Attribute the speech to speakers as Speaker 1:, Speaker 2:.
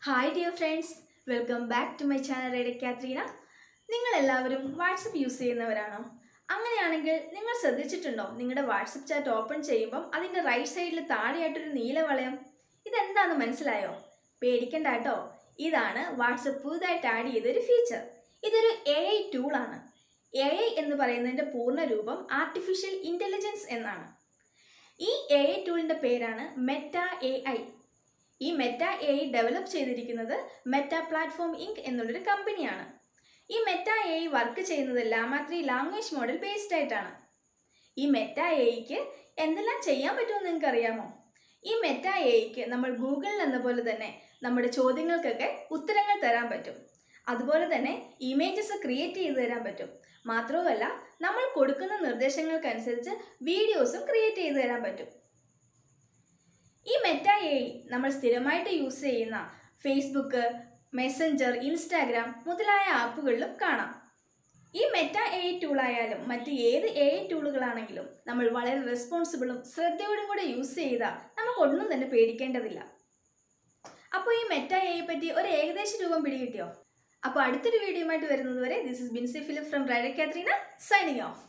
Speaker 1: Hi dear friends, welcome back to my channel radio Katrina. നിങ്ങളെല്ലാവരും WhatsApp use ചെയ്യുന്നവരാണോ? അങ്ങനെയാണെങ്കിൽ നിങ്ങൾ ശ്രദ്ധിച്ചിട്ടുണ്ടോ, നിങ്ങളുടെ വാട്സപ്പ് ചാറ്റ് ഓപ്പൺ ചെയ്യുമ്പം അതിൻ്റെ റൈറ്റ് സൈഡിൽ താഴെയായിട്ടൊരു നീല വളയം. ഇതെന്താണെന്ന് മനസ്സിലായോ? പേടിക്കണ്ട കേട്ടോ, ഇതാണ് വാട്സപ്പ് പുതുതായിട്ട് ആഡ് ചെയ്തൊരു ഫീച്ചർ. ഇതൊരു AI ടൂളാണ്. AI എന്ന് പറയുന്നതിൻ്റെ പൂർണ്ണ രൂപം ആർട്ടിഫിഷ്യൽ ഇൻ്റലിജൻസ് എന്നാണ്. ഈ AI ടൂളിൻ്റെ പേരാണ് മെറ്റ AI. ഈ മെറ്റ AI ഡെവലപ്പ് ചെയ്തിരിക്കുന്നത് മെറ്റ പ്ലാറ്റ്ഫോം ഇങ്ക് എന്നുള്ളൊരു കമ്പനിയാണ്. ഈ മെറ്റ AI വർക്ക് ചെയ്യുന്നത് ലാമ 3 ലാംഗ്വേജ് മോഡൽ ബേസ്ഡ് ആയിട്ടാണ്. ഈ മെറ്റ AIക്ക് എന്തെല്ലാം ചെയ്യാൻ പറ്റുമെന്ന് നിങ്ങൾക്ക് അറിയാമോ? ഈ മെറ്റ AIക്ക് നമ്മൾ ഗൂഗിളിൽ എന്ന പോലെ തന്നെ നമ്മുടെ ചോദ്യങ്ങൾക്കൊക്കെ ഉത്തരങ്ങൾ തരാൻ പറ്റും. അതുപോലെ തന്നെ ഇമേജസ് ക്രിയേറ്റ് ചെയ്ത് തരാൻ പറ്റും. മാത്രവുമല്ല, നമ്മൾ കൊടുക്കുന്ന നിർദ്ദേശങ്ങൾക്കനുസരിച്ച് വീഡിയോസും ക്രിയേറ്റ് ചെയ്ത് തരാൻ പറ്റും. ഈ മെറ്റ AI നമ്മൾ സ്ഥിരമായിട്ട് യൂസ് ചെയ്യുന്ന ഫേസ്ബുക്ക്, മെസ്സഞ്ചർ, ഇൻസ്റ്റാഗ്രാം മുതലായ ആപ്പുകളിലും കാണാം. ഈ മെറ്റ AI ടൂളായാലും മറ്റ് ഏത് AI ടൂളുകളാണെങ്കിലും നമ്മൾ വളരെ റെസ്പോൺസിബിളും ശ്രദ്ധയോടും കൂടെ യൂസ് ചെയ്താൽ നമുക്കൊന്നും തന്നെ പേടിക്കേണ്ടതില്ല. അപ്പോൾ ഈ മെറ്റ AI പറ്റി ഒരു ഏകദേശ രൂപം പിടികിട്ടിയോ? അപ്പോൾ അടുത്തൊരു വീഡിയോയുമായിട്ട് വരുന്നത് വരെ this is Binsy Philip from radio Katrina signing of.